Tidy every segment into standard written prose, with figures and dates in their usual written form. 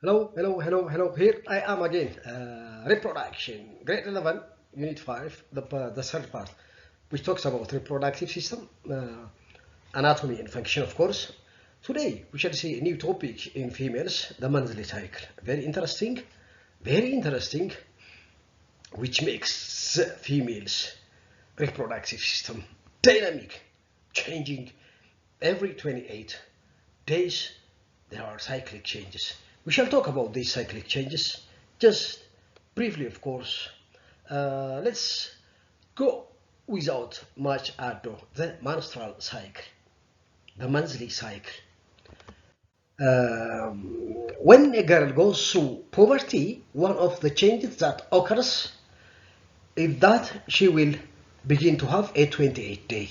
Hello. Here I am again. Reproduction, grade 11, unit 5, the third part, which talks about reproductive system, anatomy and function, of course. Today, we shall see a new topic in females, the monthly cycle. Very interesting, which makes females' reproductive system dynamic, changing every 28 days. There are cyclic changes. We shall talk about these cyclic changes just briefly, of course. Let's go without much ado. The menstrual cycle, the monthly cycle. When a girl goes through puberty, one of the changes that occurs is that she will begin to have a 28-day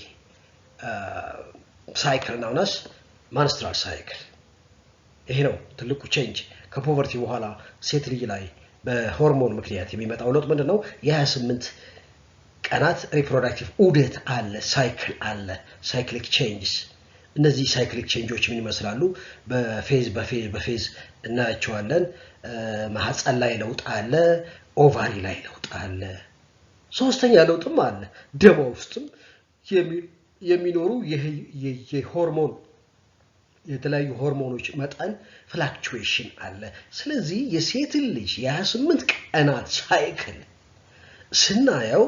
cycle known as menstrual cycle. ይሄ ነው ትልቁ ቼንጅ ከፖቨርቲ በኋላ ሴት ልጅ ላይ በሆርሞን ምክንያት የሚመጣው ለውጥ ምንድነው? የ28 ቀናት ሪፕሮዳክቲቭ ዑደት አለ፣ ሳይክል አለ፣ ሳይክሊክ ቼንጅስ። እነዚህ ሳይክሊክ ቼንጆች ምን ይመስላሉ? በፌዝ እናያቸዋለን። ማህፀን ላይ ለውጥ አለ፣ ኦቫሪ ላይ ለውጥ አለ። ሶስተኛ ለውጥም አለ፣ ደም ውስጥም የሚኖሩ የሆርሞን የተለያዩ ሆርሞኖች መጠን ፍላክቹዌሽን አለ። ስለዚህ የሴት ልጅ የ28 ቀናት ሳይክል ስናየው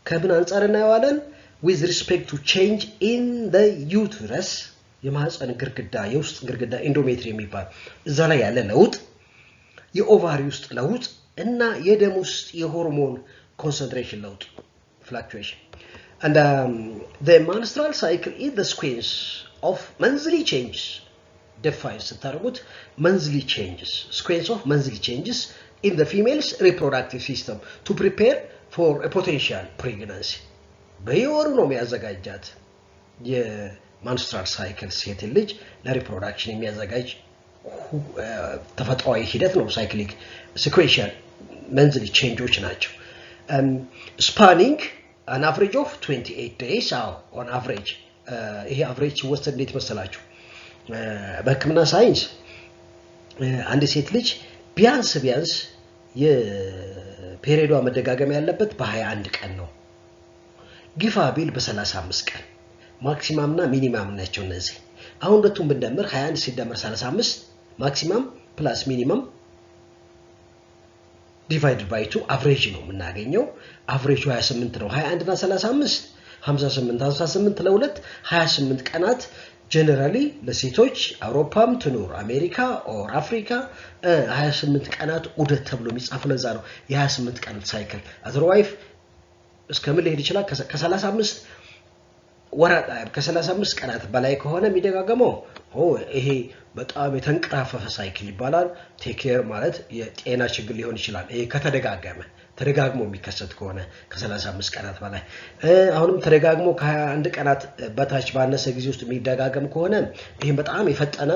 ከምን አንፃር እናየዋለን? with respect to change in the uterus የማህፀን ግርግዳ የውስጥ ግርግዳ ኢንዶሜትሪ የሚባል እዛ ላይ ያለ ለውጥ፣ የኦቫሪ ውስጥ ለውጥ እና የደም ውስጥ የሆርሞን ኮንሰንትሬሽን ለውጥ fluctuation. And the menstrual cycle is the sequence of monthly changes. Define ስታደርጉት monthly changes, sequence of monthly changes in the female's reproductive system to prepare for a potential pregnancy. በየወሩ ነው የሚያዘጋጃት የማንስትራል ሳይክል ሴት ልጅ ለሪፕሮዳክሽን የሚያዘጋጅ ተፈጥሯዊ ሂደት ነው። ሳይክሊክ sequential monthly changes ናቸው። spanning an average of 28 days on average. ይሄ አቨሬጅ ሲወሰድ እንዴት መሰላችሁ? በህክምና ሳይንስ አንድ ሴት ልጅ ቢያንስ የፔሪዮዷ መደጋገም ያለበት በ21 ቀን ነው። ግፋ ቢል በ35 ቀን ማክሲማም እና ሚኒማም ናቸው እነዚህ። አሁን ሁለቱም ብንደምር 21 ሲደመር 35 ማክሲማም ፕላስ ሚኒማም ዲቫይድድ ባይ 2 አቨሬጅ ነው የምናገኘው። አቨሬጁ 28 ነው። 21 እና 35 58 ለሁለት 28 ቀናት ጀነራሊ ለሴቶች አውሮፓም ትኑር አሜሪካ ኦር አፍሪካ 28 ቀናት ዑደት ተብሎ የሚጻፍ ለዛ ነው የ28 ቀናት ሳይክል። አዘርዋይፍ እስከምን ሊሄድ ይችላል? ከ35 ከ35 ቀናት በላይ ከሆነ የሚደጋገመው ይሄ በጣም የተንቀራፈፈ ሳይክል ይባላል። ቴክ ኬር ማለት የጤና ችግር ሊሆን ይችላል። ይሄ ተደጋግሞ የሚከሰት ከሆነ ከ35 ቀናት በላይ አሁንም ተደጋግሞ ከ21 ቀናት በታች ባነሰ ጊዜ ውስጥ የሚደጋገም ከሆነ ይሄ በጣም የፈጠነ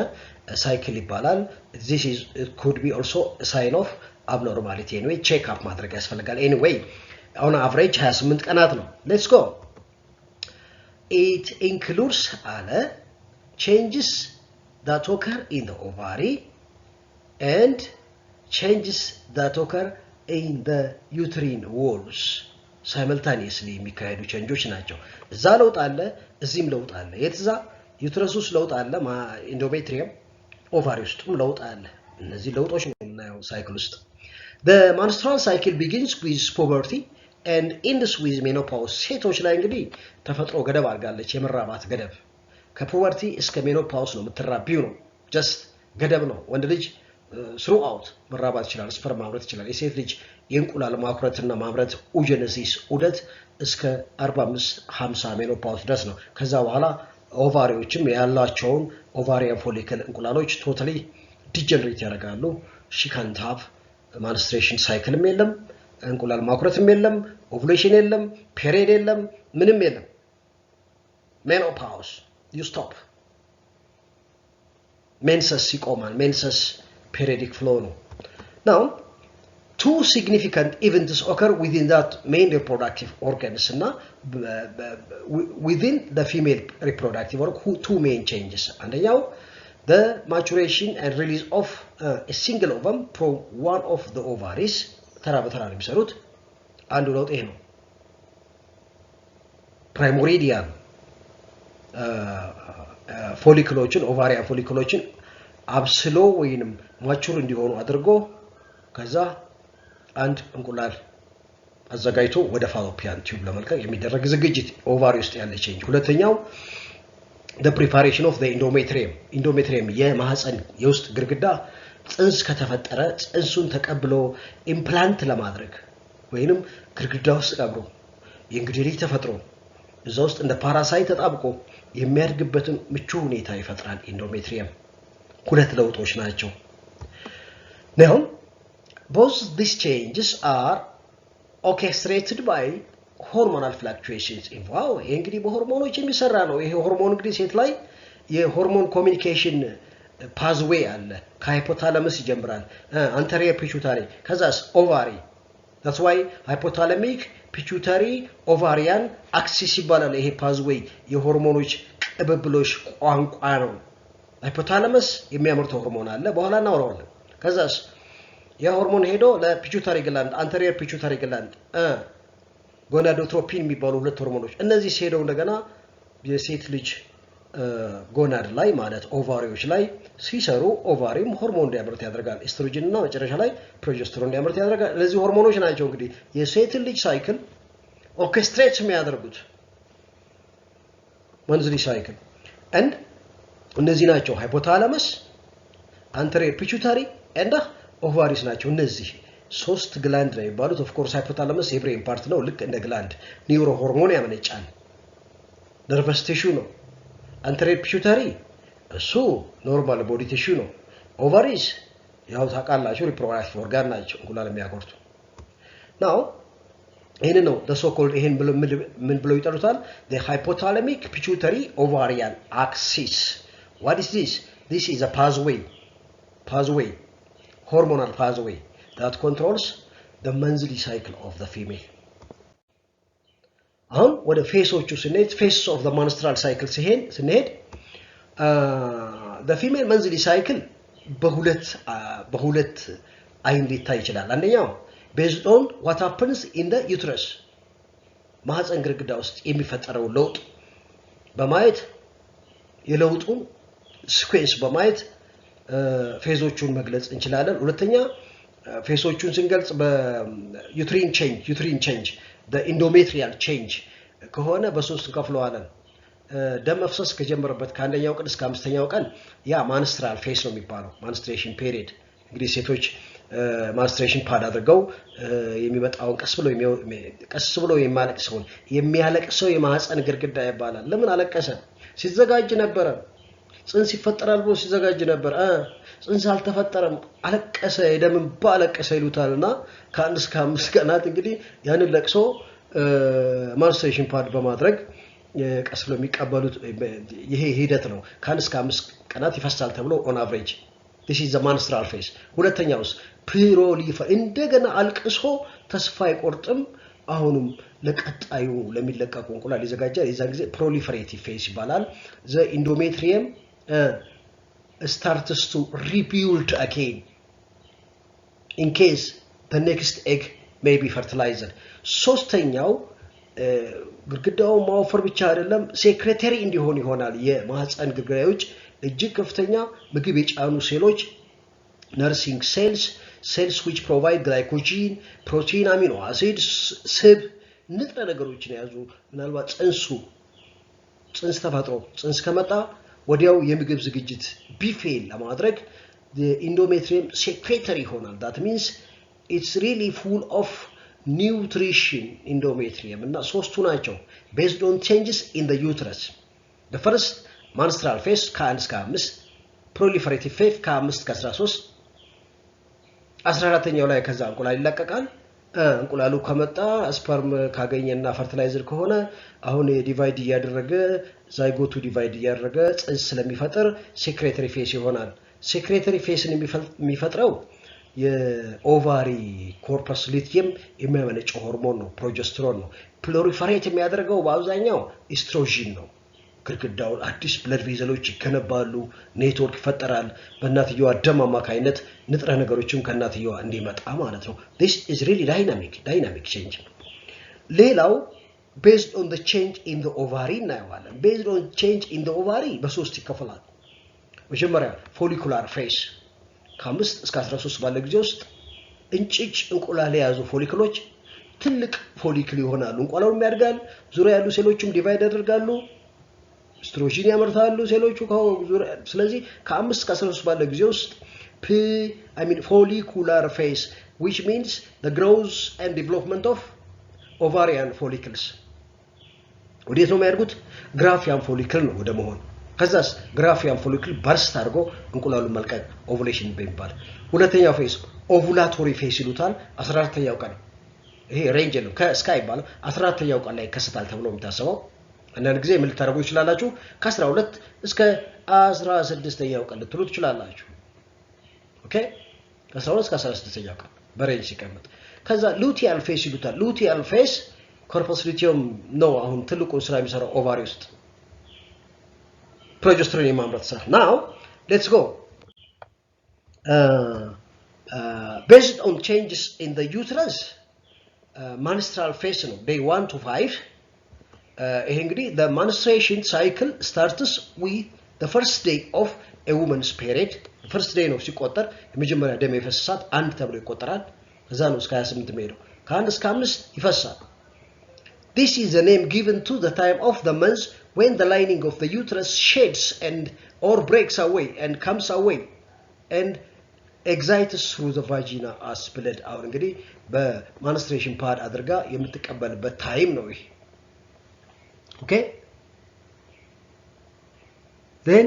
ሳይክል ይባላል። this is it could be also a sign of abnormality. anyway check up ማድረግ ያስፈልጋል። anyway አሁን አቨሬጅ 28 ቀናት ነው። let's go. it includes changes that occur in the ovary and changes that occur in the uterine walls simultaneously የሚካሄዱ ቼንጆች ናቸው። እዛ ለውጥ አለ፣ እዚህም ለውጥ አለ። የትዛ ዩትረስ ውስጥ ለውጥ አለ፣ ኢንዶሜትሪየም ኦቫሪ ውስጥም ለውጥ አለ። እነዚህ ለውጦች ነው የምናየው ሳይክል ውስጥ። the menstrual cycle begins with puberty and ends with menopause. ሴቶች ላይ እንግዲህ ተፈጥሮ ገደብ አድርጋለች፣ የመራባት ገደብ ከፑበርቲ እስከ ሜኖፓውስ ነው የምትራቢው ነው። ጀስት ገደብ ነው። ወንድ ልጅ throughout መራባት ይችላል፣ ስፐርም ማምረት ይችላል። የሴት ልጅ የእንቁላል ማኩረትና ማምረት ኡጀነሲስ ዑደት እስከ 45-50 ሜኖፓውስ ድረስ ነው። ከዛ በኋላ ኦቫሪዎችም ያላቸውን ኦቫሪያን ፎሊክል እንቁላሎች ቶታሊ ዲጀነሬት ያደርጋሉ። she can't have menstruation ሳይክልም የለም፣ እንቁላል ማኩረትም የለም፣ ኦቭሌሽን የለም፣ ፔሪድ የለም፣ ምንም የለም። ሜኖፓውስ you stop. menses ይቆማል። menses periodic flow ነው። now two significant events occur within that main reproductive organs እና within the female reproductive organ two main changes. አንደኛው the maturation and release of a single ovum from one of the ovaries ተራ በተራ ነው የሚሰሩት አንዱ ለውጥ ይሄ ነው primordial ፎሊክሎችን ኦቫሪያን ፎሊክሎችን አብስሎ ወይንም ማቹር እንዲሆኑ አድርጎ ከዛ አንድ እንቁላል አዘጋጅቶ ወደ ፋሎፒያን ቲዩብ ለመልቀቅ የሚደረግ ዝግጅት ኦቫሪ ውስጥ ያለ ቼንጅ ሁለተኛው the preparation of the endometrium የማህፀን የውስጥ ግርግዳ ጽንስ ከተፈጠረ ጽንሱን ተቀብሎ ኢምፕላንት ለማድረግ ወይንም ግርግዳ ውስጥ ቀብሮ የእንግዲህ ልጅ ተፈጥሮ እዛ ውስጥ እንደ ፓራሳይት ተጣብቆ የሚያድግበትን ምቹ ሁኔታ ይፈጥራል endometrium ሁለት ለውጦች ናቸው now both these changes are orchestrated by hormonal fluctuations involved እንግዲህ በሆርሞኖች የሚሰራ ነው ይሄ ሆርሞን እንግዲህ ሴት ላይ የሆርሞን ኮሚኒኬሽን pathway አለ ከሃይፖታላመስ ይጀምራል anterior pituitary ከዛስ ovary that's why hypothalamic pituitary ovarian axis ይባላል ይሄ pathway የሆርሞኖች ቅብብሎሽ ቋንቋ ነው ሃይፖታላመስ የሚያመርተው ሆርሞን አለ በኋላ እናወራዋለን ከዛስ የሆርሞን ሄዶ ለፒቱታሪ ግላንድ anterior pituitary gland ጎናዶትሮፒን የሚባሉ ሁለት ሆርሞኖች እነዚህ ሄደው እንደገና የሴት ልጅ ጎናድ ላይ ማለት ኦቫሪዎች ላይ ሲሰሩ ኦቫሪም ሆርሞን እንዲያመርት ያደርጋል ኤስትሮጅን እና መጨረሻ ላይ ፕሮጀስተሮን እንዲያመርት ያደርጋል እነዚህ ሆርሞኖች ናቸው እንግዲህ የሴት ልጅ ሳይክል ኦርኬስትሬት የሚያደርጉት መንዝሊ ሳይክል and እነዚህ ናቸው ሃይፖታላመስ anterior pituitary and ovaries ናቸው እነዚህ ሶስት ግላንድ ነው ይባሉት ኦፍ ኮርስ ሃይፖታላመስ የብሬን ፓርት ነው ልክ እንደ ግላንድ ኒውሮ ሆርሞን ያመነጫል ነርቨስ ቲሹ ነው anterior pituitary እሱ ኖርማል ቦዲ ቲሹ ነው ovaries ያው ታውቃላችሁ ሪፕሮዳክቲቭ ኦርጋን ናቸው እንቁላል የሚያቆርጡ now ይሄን ነው the so called ይሄን ምን ብለው ይጠሩታል the hypothalamic pituitary ovarian axis what is this is a pathway hormonal pathway that controls the monthly cycle of the female አሁን ወደ ፌሶቹ ስንሄድ phases of the menstrual cycle ስንሄድ the female monthly cycle በሁለት አይን ሊታይ ይችላል አንደኛው based on what happens in the uterus ማህፀን ግርግዳ ውስጥ የሚፈጠረው ለውጥ በማየት የለውጡን ሲኩዌንስ በማየት ፌዞቹን መግለጽ እንችላለን ሁለተኛ ፌሶቹን ስንገልጽ በዩትሪን ቼንጅ the endometrial change ከሆነ በሶስት እንከፍለዋለን ደም መፍሰስ ከጀመረበት ከአንደኛው ቀን እስከ አምስተኛው ቀን ያ ማንስትራል ፌስ ነው የሚባለው ማንስትሬሽን ፔሪድ እንግዲህ ሴቶች ማንስትሬሽን ፓድ አድርገው የሚመጣውን ቀስ ብሎ የሚያለቅሰው የማህፀን ግርግዳ ይባላል ለምን አለቀሰ ሲዘጋጅ ነበር ጽንስ ይፈጠራል ብሎ ሲዘጋጅ ነበር ጽንስ አልተፈጠረም አለቀሰ የደምን ባለቀሰ ይሉታልና ከአንድ እስከ አምስት ቀናት እንግዲህ ያንን ለቅሶ ማንስትሬሽን ፓድ በማድረግ ቀስ ብሎ የሚቀበሉት ይሄ ሂደት ነው ከአንድ እስከ አምስት ቀናት ይፈሳል ተብሎ on average this is the menstrual phase ሁለተኛውስ prolifer እንደገና አልቅሶ ተስፋ አይቆርጥም አሁንም ለቀጣዩ ለሚለቀቁ እንቁላል ይዘጋጃል የዛ ጊዜ proliferative phase ይባላል the endometrium starts to rebuild again in case the next egg may be fertilized ሶስተኛው ግርግዳው ማወፈር ብቻ አይደለም ሴክሬተሪ እንዲሆን ይሆናል የማህፀን ግርግዳዎች እጅግ ከፍተኛ ምግብ የጫኑ ሴሎች nursing cells which provide glycogen protein amino acids ስብ ንጥረ ነገሮችን ያዙ ምናልባት ጽንስ ተፈጥሮ ጽንስ ከመጣ ወዲያው የምግብ ዝግጅት ቢፌል ለማድረግ the endometrium secretory ይሆናል that means it's really full of nutrition endometrium እና ሶስቱ ናቸው based on changes in the uterus the first menstrual phase ከ1 እስከ 5 proliferative phase ከ5 እስከ 13 14ኛው ላይ ከዛ እንቁላል ይለቀቃል እንቁላሉ ከመጣ ስፐርም ካገኘና ፈርቲላይዘር ከሆነ አሁን ዲቫይድ ያደረገ ዛይጎቱ ዲቫይድ ያደረገ ጽንስ ስለሚፈጠር ሴክሬተሪ ፌስ ይሆናል ሴክሬተሪ ፌስን የሚፈጥረው የኦቫሪ ኮርፐስ ሉቲየም የሚያመነጨው ሆርሞን ነው ፕሮጀስተሮን ነው ፕሎሪፈሬት የሚያደርገው በአብዛኛው ኤስትሮጂን ነው ግድግዳው አዲስ ብለድ ቬዘሎች ይገነባሉ ኔትወርክ ይፈጠራል በእናትየዋ ደም አማካይነት ንጥረ ነገሮችም ከእናትየዋ እንዲመጣ ማለት ነው this is really dynamic change ሌላው based on the change in the ovary እናየዋለን based on change in the ovary በሶስት ይከፈላል መጀመሪያ follicular phase ከ5 እስከ 13 ባለ ጊዜ ውስጥ እንጭጭ እንቁላል የያዙ ፎሊክሎች ትልቅ ፎሊክል ይሆናሉ እንቁላሉ ያድጋል ዙሪያ ያሉ ሴሎችም ዲቫይድ ያደርጋሉ ስትሮጂን ያመርታሉ ሴሎቹ ስለዚህ ከ5 እስከ 13 ባለ ጊዜ ውስጥ follicular phase which means the growth and development of ovarian follicles ወዴት ነው የሚያድጉት ግራፊያን ፎሊክል ነው ወደ መሆን ከዛስ ግራፊያን ፎሊክል በርስት አድርጎ እንቁላሉን መልቀቅ ኦቭዩሌሽን በሚባል ሁለተኛው ፌስ ኦቭዩላቶሪ ፌስ ይሉታል 14ኛው ቀን ይሄ ሬንጅ ነው ከስካይ ይባላል 14ኛው ቀን ላይ ይከሰታል ተብሎ የሚታሰበው አንዳንድ ጊዜ ምን ልታደርጉ ይችላልላችሁ ከ12 እስከ 16ኛው ቀን ልትሉ ትችላላችሁ ኦኬ ከ12 እስከ 16ኛው ቀን በሬንጅ ሲቀመጥ ከዛ ሉቲያል ፌስ ይሉታል ሉቲያል ፌስ ኮርፐስ ሉቲየም ነው አሁን ትልቁን ስራ የሚሰራው ኦቫሪ ውስጥ progesterone የማምረት ስራ now let's go based on changes in the uterus menstrual phase ነው day 1 to 5 ይሄ እንግዲህ the menstruation cycle starts with the first day of a woman's period first day ነው ሲቆጠር የመጀመሪያ ደም የፈሰሳት አንድ ተብሎ ይቆጠራል ከዛ ነው እስከ 28 ሜዶ ከ1 እስከ 5 ይፈሳል this is the name given to the time of the month when the lining of the uterus sheds and or breaks away and comes away and excites through the vagina as blood አሁን እንግዲህ በማንስትሬሽን ፓድ አድርጋ የምትቀበልበት ታይም ነው ይሄ ኦኬ then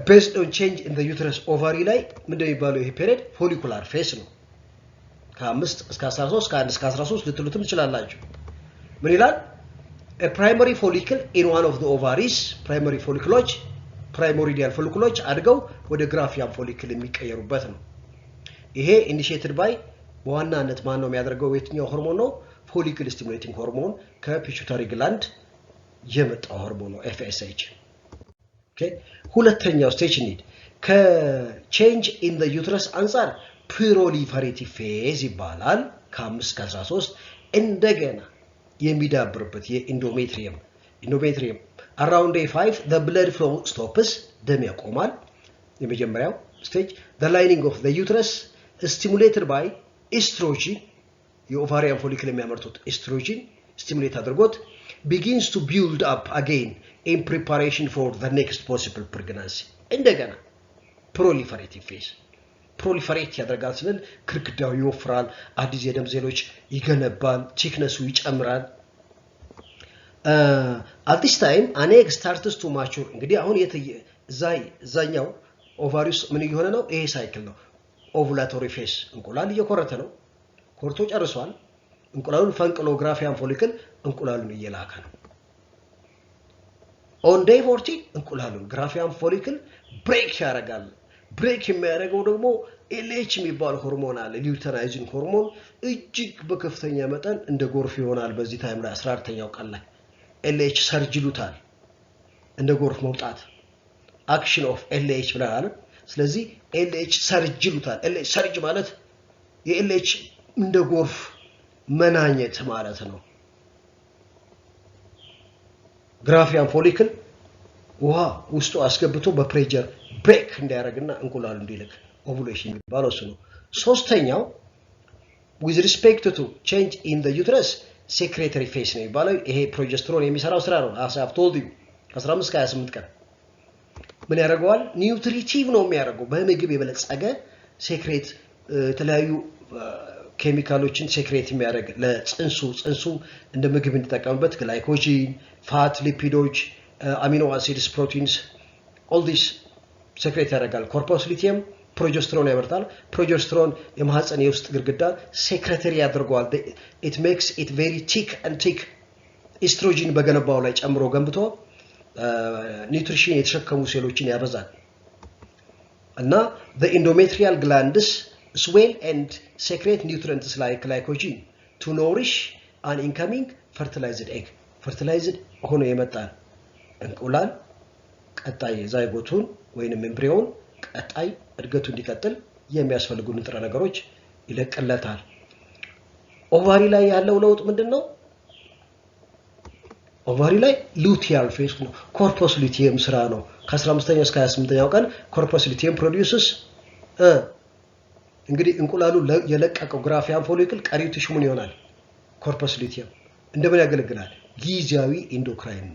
based on change in the uterus ovary ላይ ምንድነው የሚባለው ይሄ ፔሪድ follicular phase ነው ከ5 እስከ 13 ከ1 እስከ 13 ልትሉትም ትችላላችሁ ምን ይላል a primary follicle in one of the ovaries primary folliculoች አድገው ወደ ግራፊያን follicle የሚቀየሩበት ነው ይሄ initiated by በዋናነት ማን ነው የሚያደርገው የትኛው ሆርሞን ነው follicle stimulating hormone ከፒቱታሪ ግላንድ የመጣው ሆርሞን ነው FSH okay ሁለተኛው ስቴጅ ኒድ ከቼንጅ ኢን ዘ ዩትረስ አንፃር proliferative phase ይባላል ከ5 እስከ 13 እንደገና የሚዳብርበት የኢንዶሜትሪየም around day 5 the blood flow stops ደም ያቆማል የመጀመሪያው ስቴጅ the lining of the uterus is stimulated by estrogen የኦቫሪያን ፎሊክል የሚያመርቱት estrogen stimulate አድርጎት begins to build up again in preparation for the next possible pregnancy እንደገና proliferative phase proliferate ያደርጋል ስንል ግድግዳው ይወፍራል አዲስ የደም ሴሎች ይገነባል thickness ይጨምራል at this time an egg starts to mature እንግዲህ አሁን እዛኛው ኦቫሪስ ምን እየሆነ ነው ይሄ ሳይክል ነው ovulatory phase እንቁላል እየኮረተ ነው ኮርቶ ጨርሷል እንቁላሉን ፈንቅሎ ግራፊያን ፎሊክል እንቁላሉን እየላከ ነው on day 40 እንቁላሉን ግራፊያን ፎሊክል ብሬክ ያደርጋል ብሬክ የሚያደርገው ደግሞ LH የሚባል ሆርሞን አለ ሉተናይዚንግ ሆርሞን እጅግ በከፍተኛ መጠን እንደ ጎርፍ ይሆናል በዚህ ታይም ላይ 14ኛው ቀን ላይ LH ሰርጅ ይሉታል እንደ ጎርፍ መውጣት አክሽን ኦፍ LH ብለናል ስለዚህ LH ሰርጅ ይሉታል LH ሰርጅ ማለት የLH እንደ ጎርፍ መናኘት ማለት ነው ግራፊያን ፎሊክል ውሃ ውስጡ አስገብቶ በፕሬሸር ብሬክ እንዲያደርግና እንቁላሉ እንዲልክ ኦቭዩሌሽን የሚባለው እሱ ነው ሶስተኛው with respect to change in the uterus secretory phase ነው የሚባለው ይሄ ፕሮጀስትሮን የሚሰራው ስራ ነው as I've told you 15 እስከ 28 ቀን ምን ያደርገዋል ኒውትሪቲቭ ነው የሚያደርገው በምግብ የበለጸገ ሴክሬት የተለያዩ ኬሚካሎችን ሴክሬት የሚያደርግ ለጽንሱ እንደ ምግብ እንዲጠቀምበት ግላይኮጂን ፋት ሊፒዶች አሚኖ አሲድስ ፕሮቲንስ all this ሴክሬት ያደርጋል ኮርፐስ ሉቲየም ፕሮጀስትሮን ያመርታል ፕሮጀስትሮን የማህፀን የውስጥ ግድግዳ ሴክሬተሪ ያደርገዋል it makes it very thick and thick ኤስትሮጂን በገነባው ላይ ጨምሮ ገንብቶ ኒውትሪሽን የተሸከሙ ሴሎችን ያበዛል እና the endometrial glands swell and secrete nutrients like glycogen to nourish an incoming fertilized egg. fertilized ሆኖ የመጣን እንቁላል ቀጣይ ዛይጎቱን ወይንም ኤምብሪዮን ቀጣይ እድገቱ እንዲቀጥል የሚያስፈልጉ ንጥረ ነገሮች ይለቀለታል። ኦቫሪ ላይ ያለው ለውጥ ምንድነው? ኦቫሪ ላይ ሉቲያል ፌስ ነው። ኮርፐስ ሉቲየም ስራ ነው። ከ15ኛው እስከ 28ኛው ቀን ኮርፐስ ሉቲየም ፕሮዲዩስስ እንግዲህ እንቁላሉ የለቀቀው ግራፊያን ፎሊክል ቀሪው ቲሹ ምን ይሆናል? ኮርፐስ ሉቲየም እንደምን ያገለግላል? ጊዜያዊ ኢንዶክራይን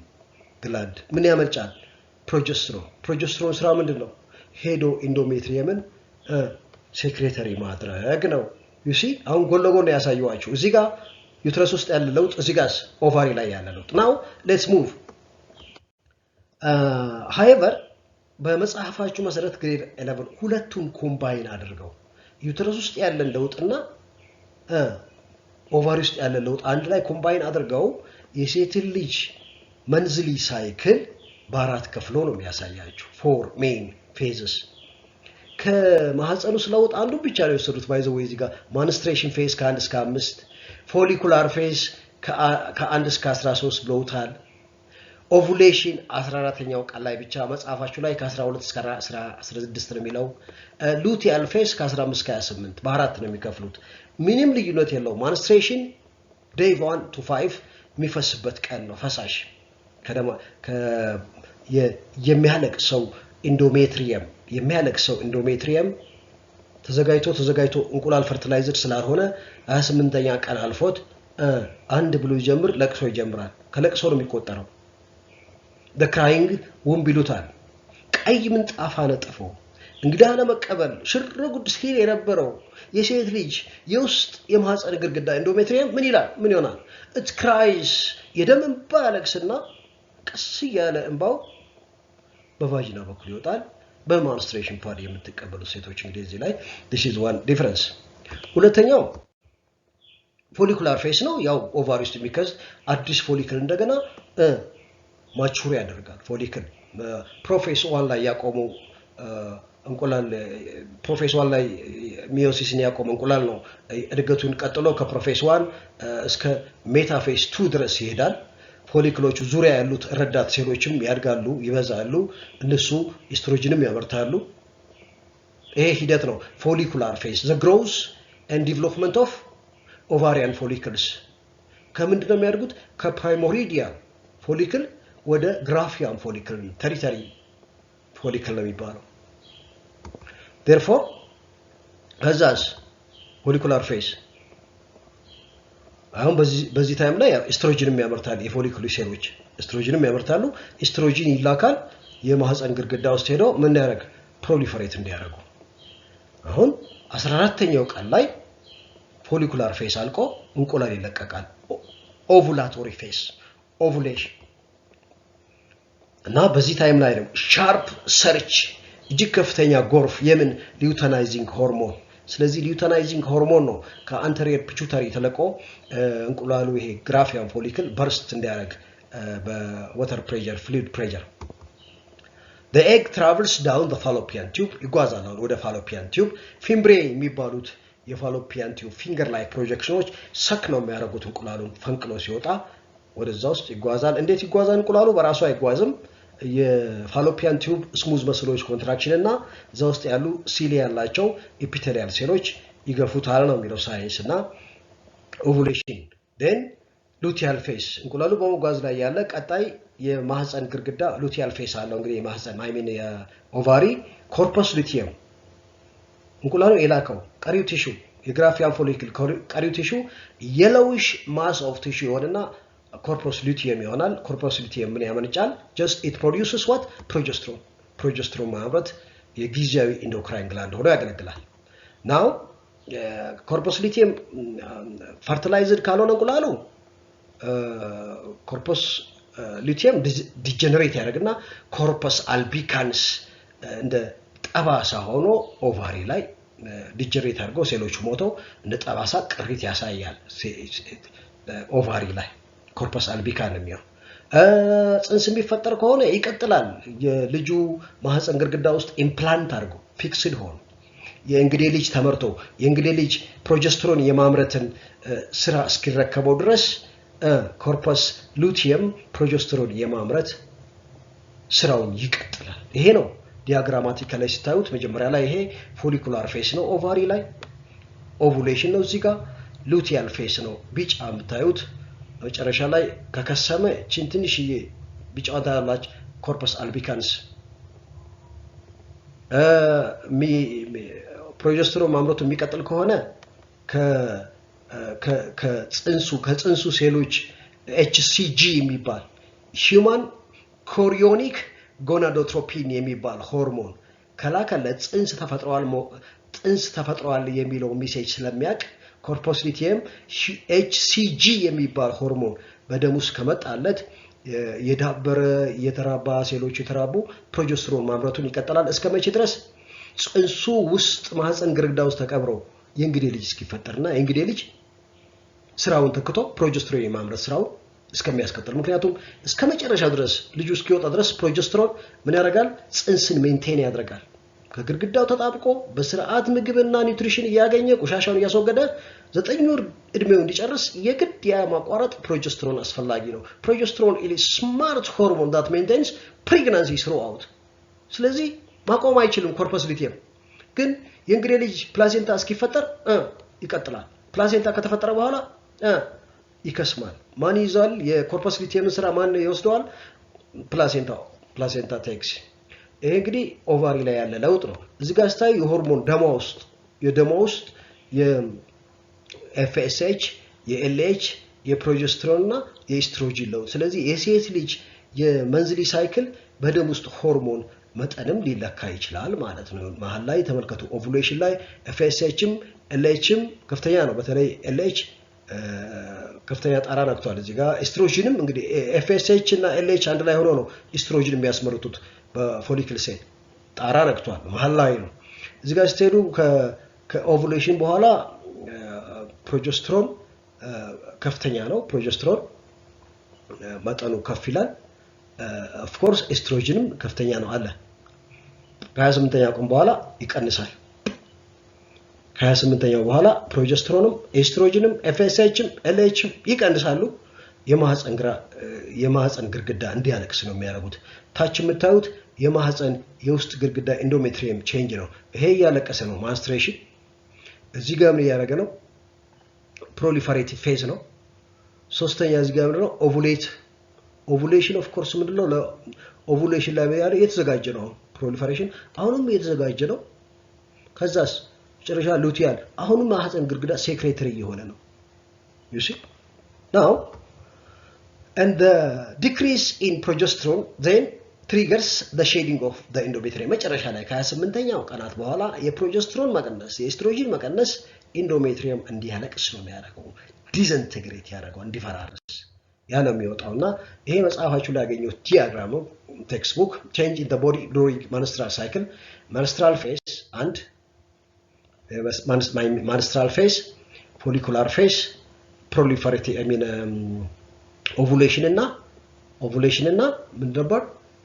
ግላንድ ምን ያመርጫል? ፕሮጀስትሮን። ፕሮጀስትሮን ስራ ምንድነው? ሄዶ ኢንዶሜትሪየምን ሴክሬተሪ ማድረግ ነው። you see አሁን ጎን ለጎን ያሳየዋችሁ እዚህ ጋር ዩትረስ ውስጥ ያለ ለውጥ እዚህ ጋር ኦቫሪ ላይ ያለ ለውጥ now let's move however በመጽሐፋችሁ መሰረት ግሬድ 11 ሁለቱን ኮምባይን አድርገው ዩትረስ ውስጥ ያለ ለውጥና ኦቫሪ ውስጥ ያለ ለውጥ አንድ ላይ ኮምባይን አድርገው የሴት ልጅ መንዝሊ ሳይክል በአራት ከፍሎ ነው የሚያሳያችሁ four main phases ከማህፀኑ ስለውጥ አንዱ ብቻ ነው የወሰዱት ባይዘው እዚህ ጋር ማንስትሬሽን ፌዝ ከ1 እስከ 5 ፎሊኩላር ፌዝ ከ1 እስከ 13 ብለውታል ኦቭዩሌሽን 14ኛው ቀን ላይ ብቻ መጽሐፋችሁ ላይ ከ12 እስከ 16 ነው የሚለው ሉቲያል ፌዝ ከ15 እስከ 28 በአራት ነው የሚከፍሉት ምንም ልዩነት የለው ማንስትሬሽን day 1 to 5 የሚፈስበት ቀን ነው ፈሳሽ የሚያለቅ ሰው ኢንዶሜትሪየም የሚያለቅሰው ኢንዶሜትሪየም ተዘጋጅቶ እንቁላል ፈርቲላይዝድ ስላልሆነ 28ኛ ቀን አልፎት አንድ ብሎ ይጀምር ለቅሶ ይጀምራል ከለቅሶ ነው የሚቆጠረው the crying womb ይሉታል ቀይ ምንጣፍ አነጥፎ እንግዳ ለመቀበል ሽርጉድ ሲል የነበረው የሴት ልጅ የውስጥ የማህፀን ግድግዳ ኢንዶሜትሪየም ምን ይላል ምን ይሆናል it cries የደም እንባ ያለቅስና ቀስ ያለ እንባው በቫጂና በኩል ይወጣል በማንስትሬሽን ፓድ የምትቀበሉ ሴቶች እንግዲህ እዚህ ላይ this is one difference ሁለተኛው ፎሊኩላር ፌስ ነው ያው ኦቫሪ ውስጥ የሚከዝ አዲስ ፎሊክል እንደገና ማቹር ያደርጋል ፎሊክል ፕሮፌስ 1 ላይ ያቆመው እንቁላል ፕሮፌስ 1 ላይ ሚዮሲስን ያቆመው እንቁላል ነው እድገቱን ቀጥሎ ከፕሮፌስ 1 እስከ ሜታፌስ 2 ድረስ ይሄዳል ፎሊክሎቹ ዙሪያ ያሉት ረዳት ሴሎችም ያድጋሉ ይበዛሉ እነሱ ኢስትሮጅንም ያመርታሉ ይሄ ሂደት ነው ፎሊኩላር ፌዝ the growth and development of ovarian follicles ከምንድነው የሚያድጉት ከፕራይሞሪዲያል ፎሊክል ወደ ግራፊያን ፎሊክል ተሪተሪ ፎሊክል ነው የሚባለው therefore hazas follicular phase አሁን በዚህ ታይም ላይ ኤስትሮጅንም ያመርታል የፎሊክል ሴሎች ኤስትሮጅንም ያመርታሉ ኤስትሮጂን ይላካል የማህፀን ግድግዳ ውስጥ ሄዶ ምን ያደርግ ፕሮሊፈሬት እንዲያደርጉ አሁን 14ኛው ቀን ላይ ፎሊኩላር ፌስ አልቆ እንቁላል ይለቀቃል ኦቭዩላቶሪ ፌስ ኦቭዩሌሽን እና በዚህ ታይም ላይ ነው ሻርፕ ሰርች እጅግ ከፍተኛ ጎርፍ የምን ሊዩተናይዚንግ ሆርሞን ስለዚህ ሊዩተናይዚንግ ሆርሞን ነው ከአንተሪየር ፒቱታሪ ተለቆ እንቁላሉ ይሄ ግራፊያን ፎሊክል በርስት እንዲያደርግ በዋተር ፕሬሸር ፍሉይድ ፕሬሸር the egg travels down the fallopian tube ይጓዛል ወደ fallopian tube ፊምብሬ የሚባሉት የፋሎፒያን ቲዩብ ፊንገር ላይክ ፕሮጀክሽኖች ሰክ ነው የሚያደርጉት እንቁላሉን ፈንቅሎ ሲወጣ ወደዛ ውስጥ ይጓዛል እንዴት ይጓዛል እንቁላሉ በራሱ አይጓዝም የፋሎፒያን ቲዩብ ስሙዝ መስሎች ኮንትራክሽን እና እዛ ውስጥ ያሉ ሲሊ ያላቸው ኤፒቴሊያል ሴሎች ይገፉታል ነው የሚለው ሳይንስ እና ኦቭዩሌሽን then ሉቲያል ፌስ እንቁላሉ በመጓዝ ላይ ያለ ቀጣይ የማህፀን ግድግዳ ሉቲያል ፌስ አለው እንግዲህ የማህፀን አይሚን የኦቫሪ ኮርፐስ ሉቲየም እንቁላሉ የላከው ቀሪው ቲሹ የግራፊያን ፎሊክል ቀሪው ቲሹ yellowish mass of tissue ይሆንና corpus luteum ይሆናል corpus luteum ምን ያመነጫል just it produces what progesterone ማምረት የጊዜያዊ ኢንዶክራይን ግላንድ ሆኖ ያገለግላል now corpus luteum fertilized ካልሆነ እንቁላሉ corpus luteum degenerate ያደርግና corpus albicans እንደ ጠባሳ ሆኖ ኦቫሪ ላይ ዲጀሬት አድርጎ ሴሎቹ ሞተው እንደ ጠባሳ ቅሪት ያሳያል ኦቫሪ ላይ ኮርፐስ አልቢካን ነው ጽንስ የሚፈጠር ከሆነ ይቀጥላል የልጁ ማህፀን ግድግዳ ውስጥ ኢምፕላንት አድርጎ ፊክስድ ሆኖ የእንግዴ ልጅ ተመርቶ የእንግዴ ልጅ ፕሮጀስትሮን የማምረትን ስራ እስኪረከበው ድረስ ኮርፐስ ሉቲየም ፕሮጀስትሮን የማምረት ስራውን ይቀጥላል። ይሄ ነው ዲያግራማቲካሊ ስታዩት መጀመሪያ ላይ ይሄ ፎሊኩላር ፌስ ነው ኦቫሪ ላይ ኦቭዩሌሽን ነው እዚህ ጋር ሉቲያል ፌስ ነው ቢጫ የምታዩት መጨረሻ ላይ ከከሰመ እቺን ትንሽዬ ቢጫዋ ታያላች ኮርፐስ አልቢካንስ ፕሮጀስትሮን ማምረቱ የሚቀጥል ከሆነ ከጽንሱ ሴሎች HCG የሚባል ሂዩማን ኮሪዮኒክ ጎናዶትሮፒን የሚባል ሆርሞን ከላከለት ጽንስ ተፈጥሯል የሚለው ሜሴጅ ስለሚያቅ ኮርፐስ ሉቲየም HCG የሚባል ሆርሞን በደም ውስጥ ከመጣለት የዳበረ የተራባ ሴሎች የተራቡ ፕሮጀስትሮን ማምረቱን ይቀጥላል እስከመቼ ድረስ ጽንሱ ውስጥ ማህፀን ግርግዳ ውስጥ ተቀብሮ የእንግዴ ልጅ እስኪፈጠርና የእንግዴ ልጅ ስራውን ተክቶ ፕሮጀስትሮን የማምረት ስራው እስከሚያስቀጥል ምክንያቱም እስከመጨረሻ ድረስ ልጁ እስኪወጣ ድረስ ፕሮጀስትሮን ምን ያደርጋል ጽንስን ሜንቴን ያደርጋል ከግርግዳው ተጣብቆ በስርዓት ምግብና ኒውትሪሽን ያገኘ ቆሻሻውን ያስወገደ 9 ወር እድሜው እንዲጨርስ የግድ ያ ማቋረጥ ፕሮጀስትሮን አስፈላጊ ነው ፕሮጀስትሮን is smart hormone that maintains pregnancy throughout ስለዚህ ማቆም አይችልም ኮርፐስ ሉቲየም ግን የእንግዴ ልጅ ፕላሴንታ እስኪፈጠር ይቀጥላል ፕላሴንታ ከተፈጠረ በኋላ ይከስማል ማን ይዟል የኮርፐስ ሉቲየም ስራ ማን ይወስደዋል ፕላሴንታ ቴክስ ይሄ እንግዲህ ኦቫሪ ላይ ያለ ለውጥ ነው እዚህ ጋር ስታይ የሆርሞን የደም ውስጥ የኤፍኤስኤች የኤልኤች የፕሮጀስትሮን እና የኤስትሮጂን ለውጥ ስለዚህ የሴት ልጅ የመንዝሊ ሳይክል በደም ውስጥ ሆርሞን መጠንም ሊለካ ይችላል ማለት ነው መሃል ላይ ተመልከቱ ኦቭዩሌሽን ላይ ኤፍኤስኤችም ኤልኤችም ከፍተኛ ነው በተለይ ኤልኤች ከፍተኛ ጣራ ነክቷል እዚህ ጋር ኤስትሮጂንም እንግዲህ ኤፍኤስኤች እና ኤልኤች አንድ ላይ ሆኖ ነው ኤስትሮጂን የሚያስመርቱት በፎሊክል ሴል ጣራ ነክቷል መሃል ላይ ነው እዚህ ጋር ስትሄዱ ከኦቭዩሌሽን በኋላ ፕሮጀስትሮን ከፍተኛ ነው ፕሮጀስትሮን መጠኑ ከፍ ይላል ኦፍ ኮርስ ኤስትሮጂንም ከፍተኛ ነው አለ ከ28ኛው ቀን በኋላ ይቀንሳል ከ28ኛው በኋላ ፕሮጀስትሮንም ኤስትሮጂንም ኤፍኤስኤችም ኤልኤችም ይቀንሳሉ የማህፀን ግርግዳ እንዲያለቅስ ነው የሚያደርጉት ታች የምታዩት የማህፀን የውስጥ ግርግዳ ኢንዶሜትሪየም ቼንጅ ነው ይሄ ያለቀሰ ነው ማንስትሬሽን እዚህ ጋር ምን ያደረገ ነው ፕሮሊፈሬቲቭ ፌዝ ነው ሶስተኛ እዚህ ጋር ነው ኦቭዩሌሽን ኦፍ ኮርስ ምንድነው ለኦቭዩሌሽን ላይ ያለ የተዘጋጀ ነው ፕሮሊፈሬሽን አሁንም የተዘጋጀ ነው ከዛስ ጨረሻ ሉቲያል አሁንም ማህፀን ግርግዳ ሴክሬተሪ የሆነ ነው you see now and the decrease in progesterone then triggers the shading of the endometrium መጨረሻ ላይ ከ28ኛው ቀናት በኋላ የፕሮጀስትሮን መቀነስ የኤስትሮጂን መቀነስ ኢንዶሜትሪየም እንዲያለቅስ ነው የሚያደርገው ዲስኢንቴግሬት ያደርገው እንዲፈራርስ ያ ነው የሚወጣውና ይሄ መጽሐፋችሁ ላይ ያገኘው ዲያግራም ነው ቴክስት ቡክ change in the body during menstrual cycle menstrual phase and menstrual phase follicular phase proliferative ovulation እና ምን ነበር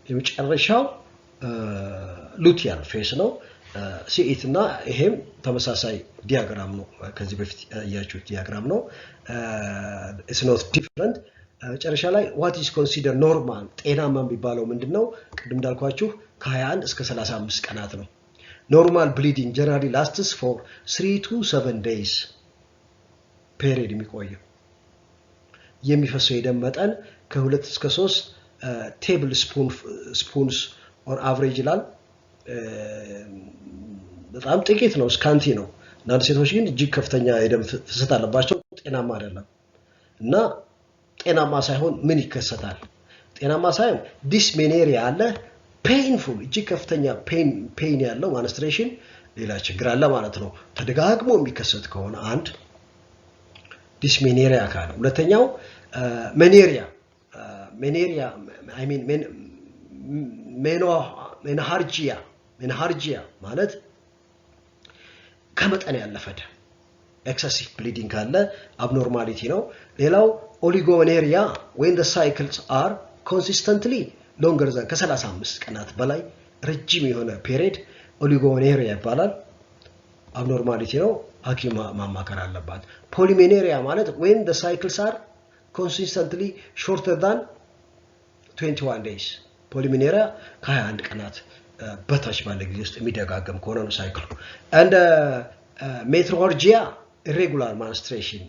የመጨረሻው ሉቲያል ፌስ ነው ሲኢት እና ይሄም ተመሳሳይ ዲያግራም ነው ከዚህ በፊት ያያችሁት ዲያግራም ነው it's not different መጨረሻ ላይ what is considered normal ጤናማ የሚባለው ምንድነው ቅድም እንዳልኳችሁ ከ21 እስከ 35 ቀናት ነው normal bleeding generally lasts for 3 to 7 days period የሚቆየው የሚፈሰው የደም መጠን ከ2 እስከ 3 ቴብል ስፑንስ ኦር አቨሬጅ ይላል በጣም ጥቂት ነው ስካንቲ ነው አንዳንድ ሴቶች ግን እጅግ ከፍተኛ የደም ፍሰት አለባቸው ጤናማ አይደለም እና ጤናማ ሳይሆን ምን ይከሰታል ጤናማ ሳይሆን ዲስሜኖሪያ አለ ፔንፉል እጅግ ከፍተኛ ፔን ያለው ማንስትሬሽን ሌላ ችግር አለ ማለት ነው ተደጋግሞ የሚከሰት ከሆነ አንድ ዲስሜኖሪያ ካለ ሁለተኛው ሜኖሪያ I mean ሜንሃርጂያ ማለት ከመጠን ያለፈ excessive bleeding ካለ abnormality ነው ሌላው ኦሊጎሜኖሪያ when the cycles are consistently longer than ከ35 ቀናት በላይ ረጅም የሆነ period ኦሊጎሜኖሪያ ይባላል አብኖርማሊቲ ነው፣ ሐኪም ማማከር አለባት። ፖሊሜኖሪያ ማለት when the cycles are consistently shorter than 21 days ፖሊሜኖሪያ ከ21 ቀናት በታች ባለ ጊዜ ውስጥ የሚደጋገም ከሆነ ነው ሳይክሉ። and ሜትሮርጂያ irregular menstruation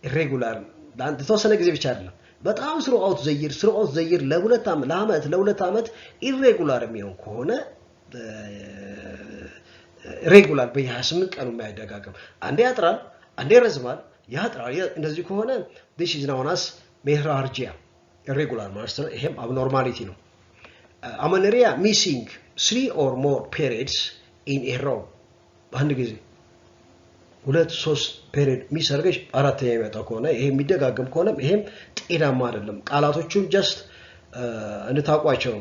irregular ለተወሰነ ጊዜ ብቻ አይደለም በጣም throughout the year ለሁለት ዓመት irregular የሚሆን ከሆነ ሬጉላር በየ28 ቀኑ የማይደጋገም አንዴ ያጥራል አንዴ ረዝማል ያጥራል እንደዚህ ከሆነ this is known as metrorrhagia irregular menstruation ይሄም abnormality ነው። amenorrhea missing 3 or more periods in a row በአንድ ጊዜ 2-3 ፔሪድ ሚስ አድርገሽ አራተኛ የሚመጣ ከሆነ ይሄ የሚደጋገም ከሆነ ይሄም ጤናማ አይደለም። ቃላቶቹን just እንድታውቋቸው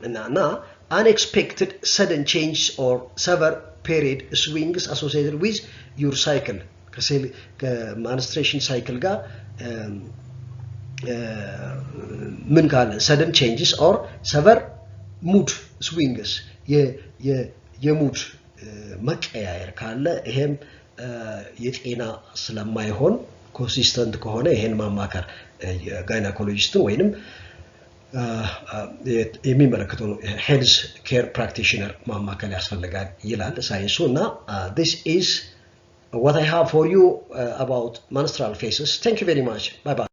እና unexpected sudden change or severe period swings associated with your cycle menstruation cycle ጋር ምን ካለ sudden changes or severe mood swings የሙድ መቀያየር ካለ ይሄም የጤና ስለማይሆን ኮንሲስተንት ከሆነ ይሄን ማማከር ጋይናኮሎጂስትን ወይንም የሚመለከተው ሄልዝ ኬር ፕራክቲሽነር ማማከል ያስፈልጋል ይላል ሳይንሱ። እና this is what I have for you about menstrual phases. Thank you very much. Bye bye.